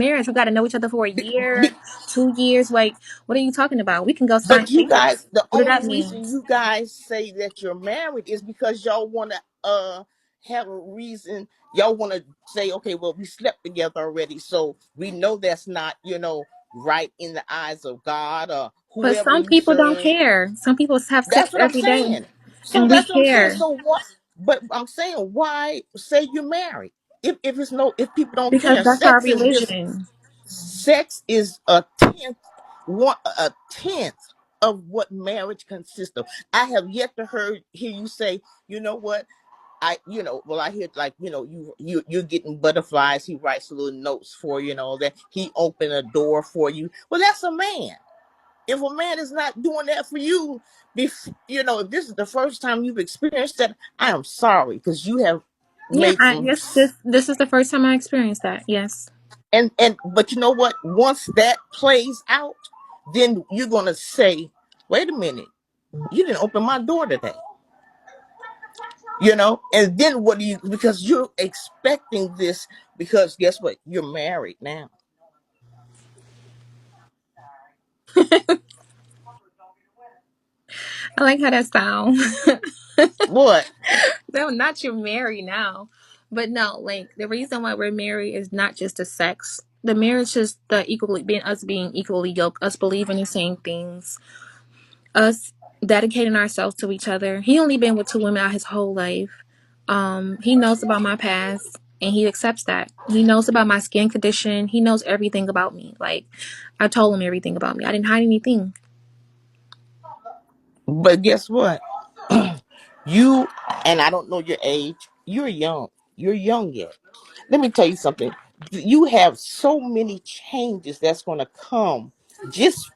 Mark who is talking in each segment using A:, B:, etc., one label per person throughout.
A: marriage. We got to know each other for a
B: Be,
A: year,
B: be,
A: 2 years. Like, what are you talking about? We can go sign
B: but you
A: papers.
B: guys, the
A: What do
B: only
A: that mean?
B: reason you guys say that you're married is because y'all want to have a reason. Y'all want to say, okay, well, we slept together already, so we know that's not, right in the eyes of God or
A: But
B: whoever
A: some
B: you
A: people don't
B: serve.
A: care. Some people have sex
B: That's what I'm
A: every day,
B: saying. So
A: and we
B: that's what I'm saying.
A: care
B: So what? But I'm saying, why say you're married if people don't
A: because
B: care?
A: that's our religion.
B: Sex is a tenth of what marriage consists of. I have yet to hear you say, you know what? Well, I hear like, you're getting butterflies. He writes little notes for you, that he opened a door for you. Well, that's a man. If a man is not doing that for you, if this is the first time you've experienced that, I am sorry because you have
A: Yeah,
B: made
A: I
B: some.
A: guess this is the first time I experienced that. Yes.
B: But you know what? Once that plays out, then you're gonna say, "Wait a minute, you didn't open my door today." And then what do you? Because you're expecting this. Because guess what? You're married now.
A: I like how that sounds.
B: What?
A: No, not you're married now. But no, like the reason why we're married is not just the sex. The marriage is the equally being equally yoked, us believing the same things, us dedicating ourselves to each other. He only been with two women out his whole life. He knows about my past and he accepts that. He knows about my skin condition. He knows everything about me. Like I told him everything about me. I didn't hide anything.
B: But guess what? You and I don't know your age. You're young. You're young yet. Let me tell you something. You have so many changes that's going to come. Just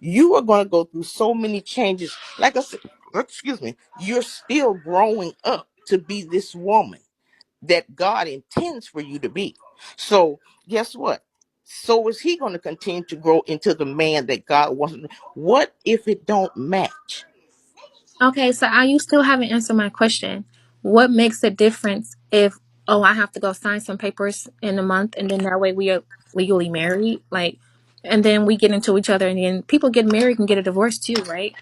B: you are going to go through so many changes. Like I said, excuse me, you're still growing up to be this woman that God intends for you to be. So guess what? So is he going to continue to grow into the man that God wants? What if it don't match?
A: Okay, so you still haven't answered my question. What makes a difference if, oh, I have to go sign some papers in a month and then that way we are legally married? Like, and then we get into each other and then people get married and get a divorce too, right?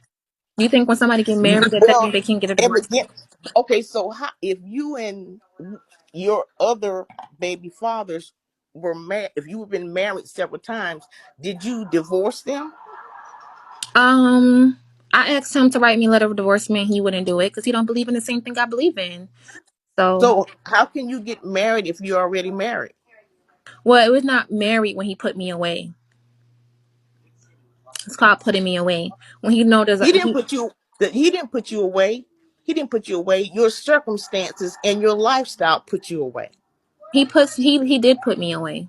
A: Do you think when somebody get married that
B: Well,
A: means they can't get a
B: and
A: divorce?
B: again, okay, so if you and your other baby fathers were married, if you've been married several times, did you divorce them?
A: Um, I asked him to write me a letter of divorcement. He wouldn't do it because he don't believe in the same thing I believe in. So,
B: So how can you get married if you're already married?
A: well, it was not married when he put me away. It's called putting me away. When he noticed
B: He didn't
A: he
B: put you he didn't put you away. He didn't put you away. Your circumstances and your lifestyle put you away.
A: he did put me away.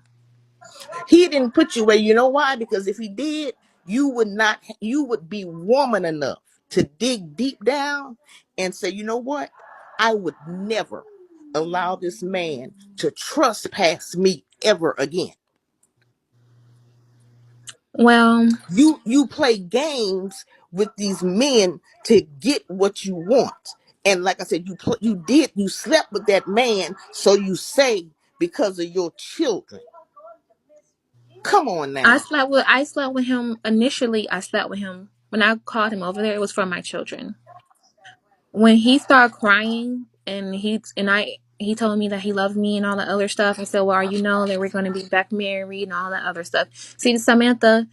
B: He didn't put you away. You know why? Because if he did, you would be woman enough to dig deep down and say, you know what? I would never allow this man to trespass me ever again.
A: Well,
B: You play games with these men to get what you want. And like I said, you slept with that man, so you say, because of your children. Come on now.
A: I slept with him initially. I slept with him when I called him over there. It was for my children. When he started crying and he told me that he loved me and all the other stuff and said, well, you know that we're going to be back married and all that other stuff. See, Samantha,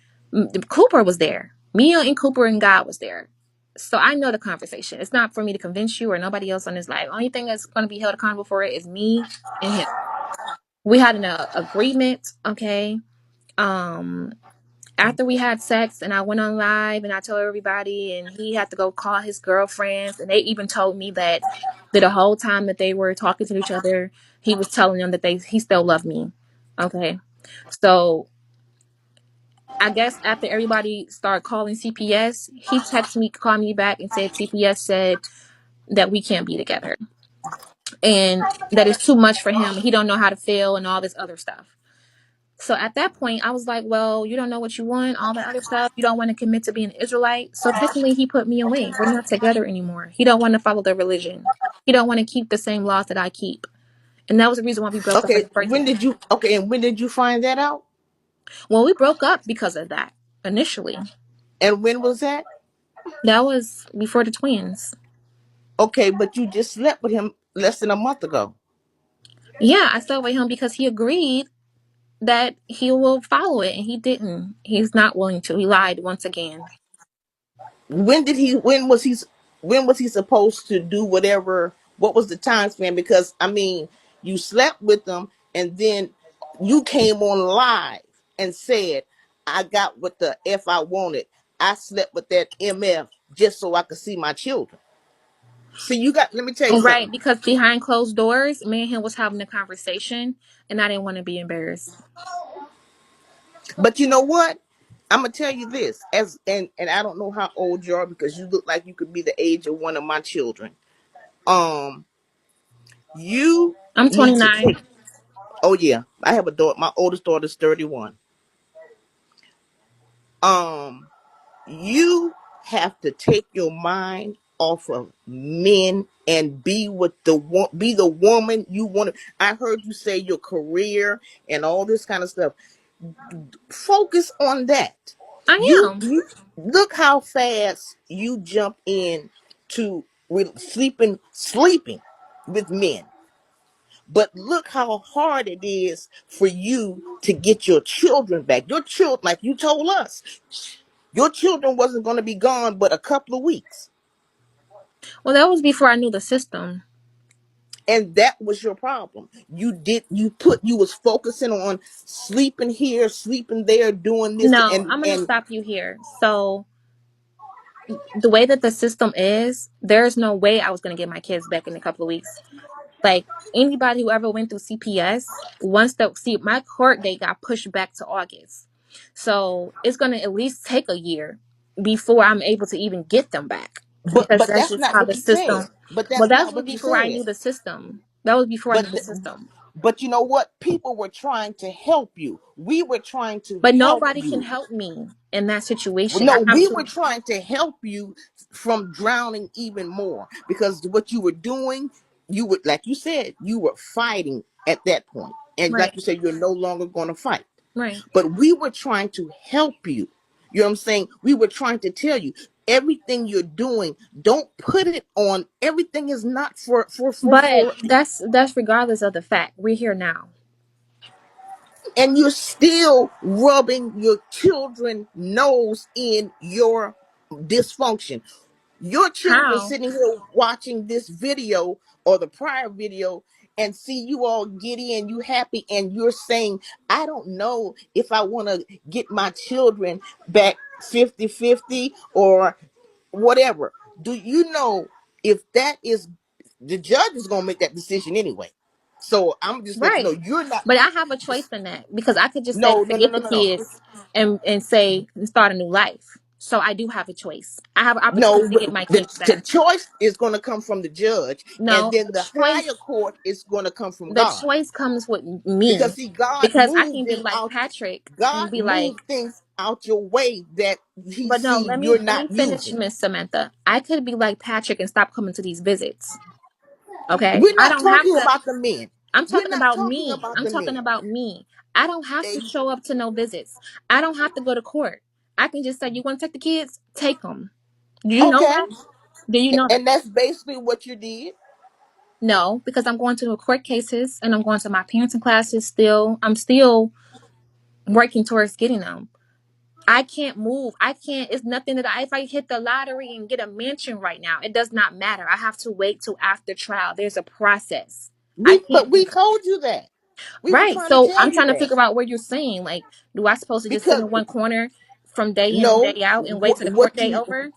A: Cooper was there. Me and Cooper and God was there. So I know the conversation. It's not for me to convince you or nobody else on this life. Only thing that's going to be held accountable for it is me and him. We had an agreement, okay? Um, After we had sex and I went on live and I told everybody and he had to go call his girlfriends and they even told me that the whole time that they were talking to each other, he was telling them that he still loved me. Okay. So I guess after everybody started calling CPS, he texted me, called me back and said CPS said that we can't be together and that it's too much for him. He don't know how to feel and all this other stuff. So at that point, I was like, well, you don't know what you want, all that other stuff. You don't want to commit to being an Israelite. So technically, he put me away. We're not together anymore. He don't want to follow the religion. He don't want to keep the same laws that I keep. And that was the reason why we broke up in
B: Okay,
A: the first place.
B: and when did you find that out?
A: Well, we broke up because of that initially.
B: And when was that?
A: That was before the twins.
B: Okay, but you just slept with him less than a month ago.
A: Yeah, I stayed with him because he agreed that he will follow it, and he didn't. He's not willing to. He lied once again.
B: When did he? When was he supposed to do whatever? What was the time span? Because I mean, you slept with them, and then you came on live and said, "I got what the f I wanted. I slept with that mf just so I could see my children." See, you got. Let me tell you
A: Right,
B: something.
A: because behind closed doors, me and him was having a conversation, and I didn't want to be embarrassed.
B: But you know what? I'm gonna tell you this, and I don't know how old you are because you look like you could be the age of one of my children. Um, you
A: I'm
B: need to
A: 29.
B: take. Oh yeah, I have a daughter. My oldest daughter's 31. Um, you have to take your mind off of men and be the woman you want to. I heard you say your career and all this kind of stuff. Focus on that.
A: I am.
B: You look how fast you jump in to sleeping with men. But look how hard it is for you to get your children back. Your children, like you told us, your children wasn't going to be gone but a couple of weeks.
A: Well, that was before I knew the system.
B: And that was your problem. You was focusing on sleeping here, sleeping there, doing this
A: No,
B: and
A: I'm going to
B: and
A: stop you here. So, the way that the system is, there's no way I was going to get my kids back in a couple of weeks. Like, anybody who ever went through CPS, once the see my court date got pushed back to August. So, it's going to at least take a year before I'm able to even get them back, because
B: but
A: that's
B: that's
A: just
B: not
A: how
B: what
A: the
B: you said.
A: system.
B: But
A: Well,
B: that's
A: that
B: not
A: was
B: what you
A: before I
B: said.
A: knew the system. That was before I
B: But
A: knew the system.
B: but you know what? People were trying to help you. We were trying to
A: But
B: help
A: nobody can
B: you.
A: help me in that
B: Well,
A: situation. I
B: no,
A: have
B: we were
A: to.
B: trying to help you from drowning even more because what you were doing, you would, like you said, you were fighting at that point. And like
A: Right,
B: you said, you're no longer going to fight.
A: right.
B: But we were trying to help you. You know what I'm saying? We were trying to tell you everything you're doing, don't put it on. Everything is not
A: But
B: for
A: that's regardless of the fact. We're here now.
B: and you're still rubbing your children nose in your dysfunction. Your children
A: How?
B: sitting here watching this video or the prior video and see you all get in, you happy, and you're saying, I don't know if I want to get my children back 50-50 or whatever. Do you know if that is the judge is going to make that decision anyway? So I'm just let you know
A: Right.
B: you're not.
A: But I have a choice in that, because I could just say
B: No, no, no,
A: forget
B: no,
A: the
B: no, no.
A: kids and say and start a new life. So I do have a choice. I have an opportunity
B: No,
A: to get my kids
B: the
A: back.
B: choice is going to come from the judge, and
A: No,
B: then the higher court is going to come from
A: the
B: God.
A: choice comes with me,
B: Because see, God
A: because I
B: moved
A: can be
B: them
A: like
B: out.
A: Patrick
B: God
A: and be like,
B: moved things out your way that He
A: but no,
B: see you're
A: let
B: not
A: me finish,
B: using.
A: Miss Samantha. I could be like Patrick and stop coming to these visits. Okay,
B: We're
A: I
B: not
A: don't have
B: talking
A: to.
B: about the men.
A: I'm
B: We're
A: talking
B: not
A: about
B: talking
A: me.
B: about
A: I'm
B: the
A: talking
B: men.
A: about me. I don't have to
B: Eh,
A: show up to no visits. I don't have to go to court. I can just say, you want to take the kids? Take them. Do you know
B: Okay,
A: that? Do you know that?
B: and that's basically what you did.
A: No, because I'm going to the court cases and I'm going to my parenting classes still. I'm still working towards getting them. I can't move. I can't. It's nothing that if I hit the lottery and get a mansion right now, it does not matter. I have to wait till after trial. There's a process. I
B: But
A: can't
B: we
A: just.
B: told you that. We were
A: Right.
B: trying to
A: So
B: tell
A: I'm
B: you
A: trying to
B: that
A: figure out what you're saying. Like, do I supposed to just sit
B: because
A: in one corner from day in and
B: no,
A: day out and wait till the court day over?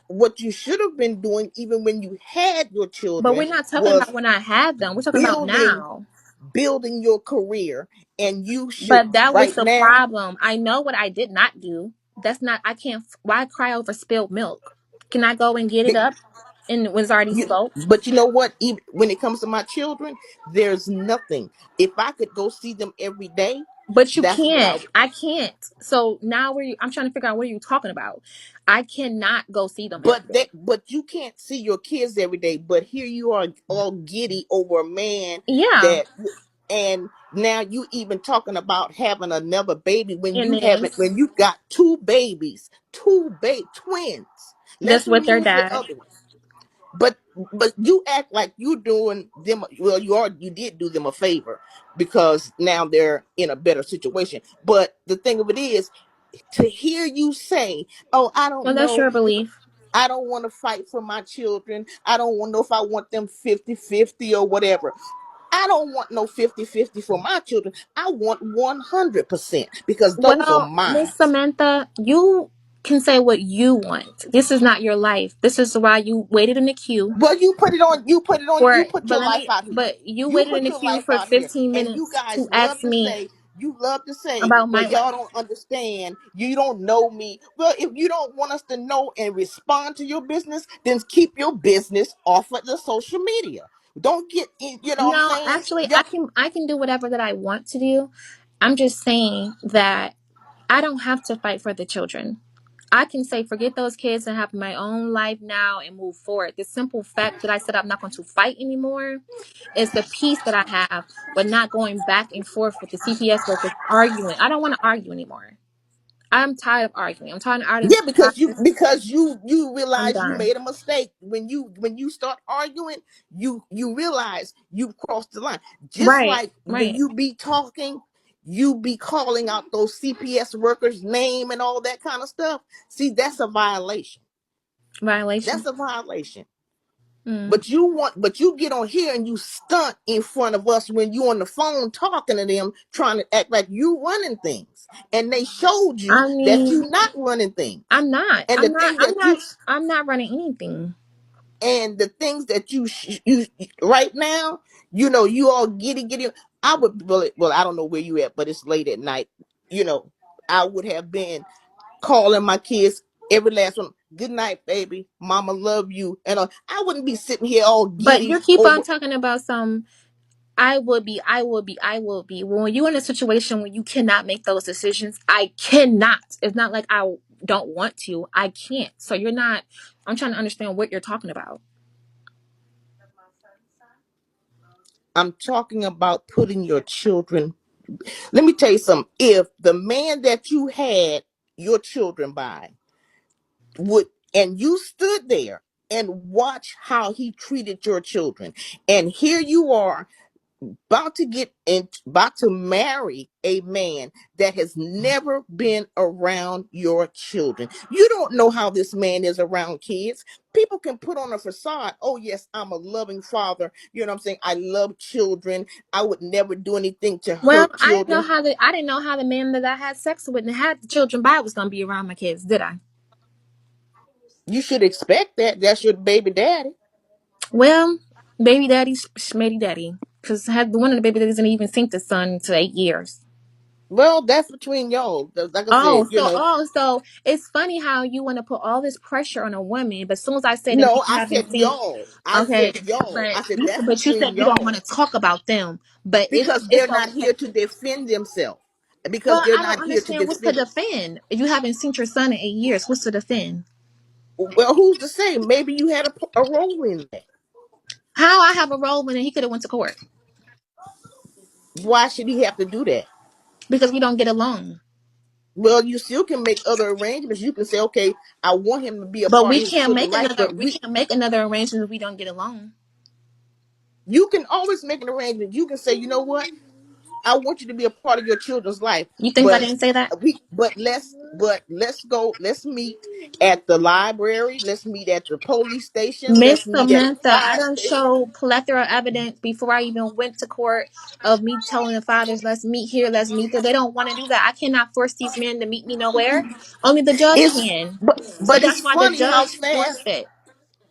B: what you should have been doing even when you had your
A: But
B: children
A: we're not talking
B: was
A: about when I had them. We're talking about
B: building
A: now.
B: building your career, and you should
A: But that was
B: right
A: the
B: now.
A: problem. I know what I did not do. That's not, I can't, why cry over spilled milk? Can I go and get it up and when it's already
B: You,
A: spilled?
B: but you know what? Even when it comes to my children, there's nothing. If I could go see them every day,
A: But you
B: That's what
A: can't. I can't. So now I'm trying to figure out what are you talking about. I cannot go see them every day.
B: but you can't see your kids every day. But here you are all giddy over a man
A: Yeah.
B: that, and now you even talking about having another baby when
A: And
B: you
A: then
B: haven't, when you got two babies, twins. Let's
A: that's with their
B: remove the
A: dad.
B: other one. But you act like you doing them, well, you did do them a favor because now they're in a better situation. But the thing of it is, to hear you say, oh, I
A: Well,
B: don't
A: that's
B: know,
A: your belief.
B: I don't want to fight for my children, I don't want to know if I want them 50-50 or whatever. I don't want no 50-50 for my children. I want 100% because those are
A: Well,
B: mine.
A: Miss Samantha, you can say what you want. This is not your life. This is why you waited in the queue
B: Well, you put
A: but
B: your life out here.
A: you
B: You
A: waited in
B: put
A: the
B: your
A: queue
B: life
A: for
B: out here.
A: 15
B: And you
A: minutes to
B: guys
A: ask me
B: love to say,
A: about
B: well,
A: my
B: y'all
A: life.
B: don't understand. You don't know me. Well, if you don't want us to know and respond to your business, then keep your business off of the social media. Don't get in, you know what I'm
A: No,
B: saying?
A: actually,
B: Yeah,
A: I can do whatever that I want to do. I'm just saying that I don't have to fight for the children. I can say forget those kids and have my own life now and move forward. The simple fact that I said I'm not going to fight anymore is the peace that I have, but not going back and forth with the CPS workers arguing. I don't want to argue anymore. I'm tired of arguing. I'm tired of arguing.
B: yeah, because you
A: I'm
B: realize you
A: done.
B: made a mistake when you start arguing. You realize you crossed the line. Just
A: Right,
B: like when
A: right.
B: you be talking, you be calling out those CPS workers' name and all that kind of stuff. See, that's a violation.
A: Violation.
B: That's a violation.
A: Mm.
B: But you get on here and you stunt in front of us when you on the phone talking to them, trying to act like you running things, and they showed you
A: I
B: that
A: mean,
B: you not running things.
A: I'm not.
B: And the
A: I'm not.
B: thing
A: I'm
B: that
A: not.
B: you
A: I'm not running anything.
B: and the things that you right now, you all giddy. I would, well, I don't know where you at, but it's late at night. You know, I would have been calling my kids, every last one, good night, baby, mama love you, and I wouldn't be sitting here all
A: But
B: giddy
A: you keep
B: over.
A: on talking about some. I will be. I will be. I will be. When you're in a situation where you cannot make those decisions, I cannot. It's not like I don't want to. I can't. So you're not. I'm trying to understand what you're talking about.
B: I'm talking about putting your children. Let me tell you something. If the man that you had your children by would, and you stood there and watch how he treated your children, and here you are about to marry a man that has never been around your children. You don't know how this man is around kids. People can put on a facade, oh yes, I'm a loving father, you know what I'm saying, I love children, I would never do anything to
A: Well,
B: hurt
A: I didn't know
B: children.
A: how I didn't know how the man that I had sex with and had the children by was gonna be around my kids, did I?
B: You should expect that. That's your baby daddy.
A: Well, baby daddy, schmatty daddy, because had one of the baby daddies didn't even think the son to 8 years.
B: Well, that's between y'all. Like I said,
A: So it's funny how you want to put all this pressure on a woman, but as soon as I say that
B: no,
A: you
B: I
A: haven't
B: said
A: seen,
B: y'all. I
A: okay,
B: said y'all. I said that's
A: but you said
B: between
A: you don't
B: y'all.
A: want to talk about them, but
B: Because
A: it's
B: they're not
A: okay.
B: here to defend themselves. Because
A: Well,
B: they're
A: I don't
B: not here to
A: understand what's to
B: defend.
A: defend. If you haven't seen your son in 8 years, what's to defend?
B: Well, who's to say? Maybe you had a role in that.
A: How I have a role when he could have went to court
B: Why should he have to do that?
A: because we don't get along.
B: Well, you still can make other arrangements. You can say, okay, I want him to be a
A: But
B: part
A: we
B: of his
A: can't
B: children's
A: make
B: life,
A: another.
B: but
A: We can't make another arrangement if we don't get along.
B: you can always make an arrangement. You can say, you know what? I want you to be a part of your children's life,
A: You think I
B: but
A: didn't say that?
B: let's meet at the library. Let's meet at the police station.
A: Miss
B: Let's meet at the
A: Samantha, I
B: fire
A: don't
B: station.
A: show plethora of evidence before I even went to court of me telling the fathers, let's meet here, let's meet there. They don't want to do that. I cannot force these men to meet me nowhere. Only the judge
B: It's
A: can. So
B: but
A: that's
B: it's
A: why the
B: funny how
A: judge
B: fast.
A: forced it.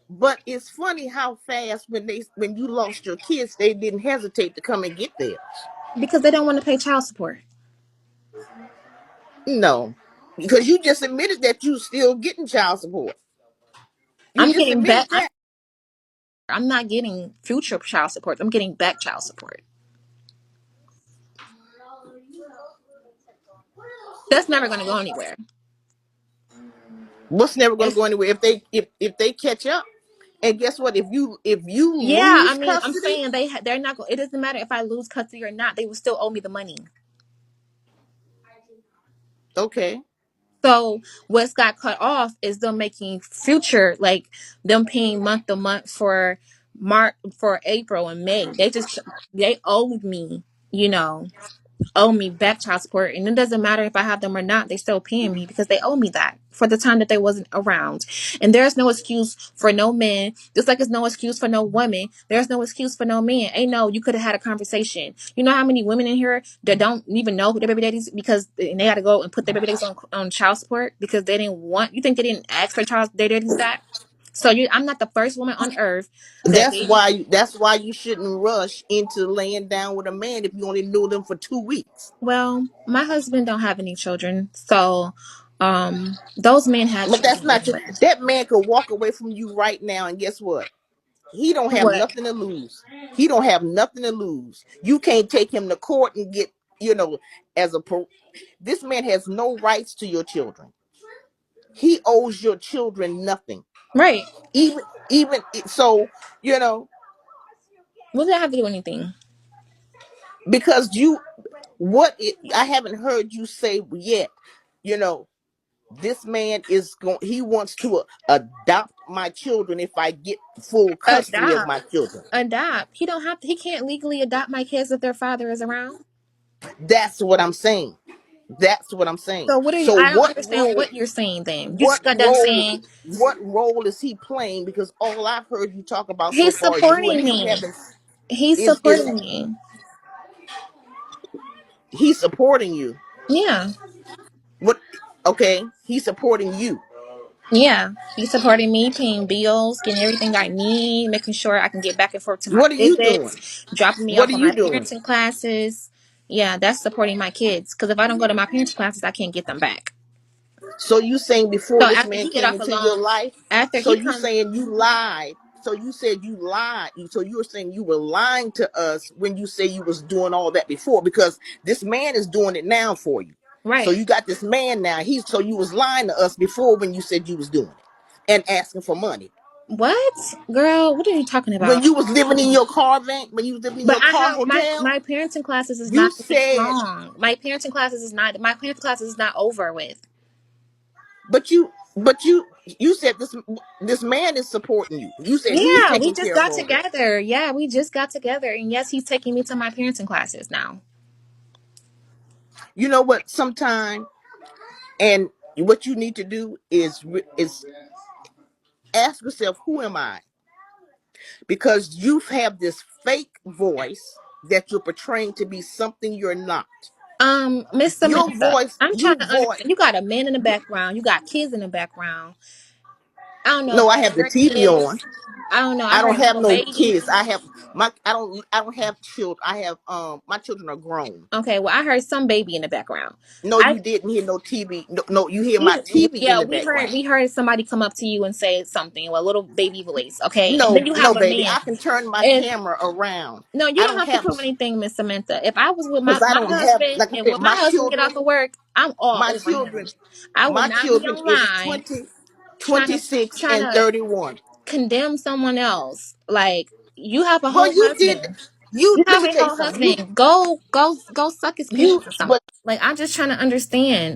B: But it's funny how fast when you lost your kids, they didn't hesitate to come and get theirs.
A: Because they don't want to pay child support.
B: No, because you just admitted that you still getting child support. You
A: I'm
B: just
A: getting back.
B: admitted that.
A: I'm not getting future child support. I'm getting back child support. That's never gonna go anywhere.
B: What's never going to
A: It's,
B: go anywhere if they catch up? And guess what? If you
A: yeah, I
B: lose
A: mean, I'm
B: custody,
A: saying they're not. It doesn't matter if I lose custody or not. They will still owe me the money.
B: okay.
A: So what's got cut off is them making future, like them paying month to month for March, for April and May. They owed me, you know, owe me back child support, and it doesn't matter if I have them or not. They still paying me because they owe me that for the time that they wasn't around. And there's no excuse for no man, just like there's no excuse for no woman. There's no excuse for no man. Ain't no, you could have had a conversation. You know how many women in here that don't even know who their baby daddies, because and they got to go and put their baby daddies on child support because they didn't want. You think they didn't ask for child their daddies back? So I'm not the first woman on earth that
B: That's
A: baby.
B: why you shouldn't rush into laying down with a man if you only knew them for 2 weeks.
A: Well, my husband don't have any children, so those men had
B: But that's
A: children
B: not true.
A: anyway.
B: That man could walk away from you right now, and guess what? He don't have
A: What?
B: nothing to lose. He don't have nothing to lose. You can't take him to court and get, you know, as a this man has no rights to your children. He owes your children nothing.
A: Right.
B: Even so, you know,
A: What did I have to do anything?
B: because I haven't heard you say yet, you know, this man is going he wants to adopt my children if I get full custody of
A: Adopt.
B: my children.
A: Adopt. He don't have to. He can't legally adopt my kids if their father is around.
B: That's what I'm saying. That's what I'm saying.
A: So what are you?
B: So
A: I don't understand what you're saying. Then you
B: what
A: just got done
B: role
A: saying
B: what role is he playing? Because all I've heard you talk about so
A: he's
B: far is you and
A: supporting
B: him
A: me.
B: having
A: He's
B: is
A: supporting me.
B: he's supporting you.
A: Yeah.
B: What? Okay, he's supporting you.
A: Yeah, he's supporting me, paying bills, getting everything I need, making sure I can get back and forth to my
B: What are you doing?
A: visits, dropping me
B: What
A: off
B: are
A: on
B: you
A: my
B: doing?
A: parenting classes. Yeah, that's supporting my kids. Because if I don't go to my parenting classes, I can't get them back.
B: So you saying before
A: So
B: this
A: after
B: man
A: he get
B: came
A: off
B: into your
A: alone,
B: life?
A: after
B: So
A: he
B: you
A: come,
B: saying you lied? So you said you lied. So you were saying you were lying to us when you say you was doing all that before, because this man is doing it now for you. So
A: right?
B: you got this man now. So you was lying to us before when you said you was doing it and asking for money.
A: What, girl? What are you talking
B: When
A: about?
B: you was living in your car van, when you was living in
A: But
B: your
A: I
B: car
A: have
B: hotel,
A: my parenting classes is
B: you
A: not this
B: said,
A: long. My parenting classes is not over with.
B: but you said this man is supporting you. You said he's
A: Yeah, we
B: taking
A: just
B: care of
A: got
B: all this.
A: together. Yeah, we just got together, and yes, he's taking me to my parenting classes now.
B: You know what? Sometime, and what you need to do is ask yourself, who am I? Because you have this fake voice that you're portraying to be something you're not.
A: Miss
B: Your
A: Samantha,
B: voice,
A: I'm trying
B: you
A: to
B: voice.
A: understand. You got a man in the background. You got kids in the background. I don't know if
B: No, I
A: that's
B: have the
A: your
B: TV on.
A: kids. I don't know. I
B: I don't
A: heard a
B: have
A: little
B: no
A: baby.
B: kids. I don't have children. I have my children are grown.
A: Okay, well, I heard some baby in the background.
B: No,
A: I
B: you didn't hear no TV. No, no, you hear my TV in
A: yeah,
B: the
A: we heard
B: background.
A: we heard somebody come up to you and say something with a little baby voice. Okay, and
B: No,
A: then you
B: no,
A: have a
B: baby.
A: man.
B: I can turn my
A: And
B: camera around.
A: no, you
B: I
A: don't
B: don't
A: have to
B: have
A: prove anything, Miss Samantha. If I was with
B: because I
A: my
B: don't have,
A: husband,
B: like I
A: and
B: said,
A: when my husband get off of work, I'm all
B: my
A: over him.
B: children,
A: I would
B: my
A: not be
B: children is
A: online
B: 20,
A: trying
B: twenty
A: to
B: six,
A: trying
B: and
A: to
B: 31.
A: condemn someone else. Like you have a
B: Well,
A: whole
B: you did.
A: husband.
B: You
A: You
B: let
A: have
B: me
A: a
B: tell you
A: whole
B: something. You
A: husband. Go suck his coochies
B: you
A: or something.
B: but
A: Like I'm just trying to understand.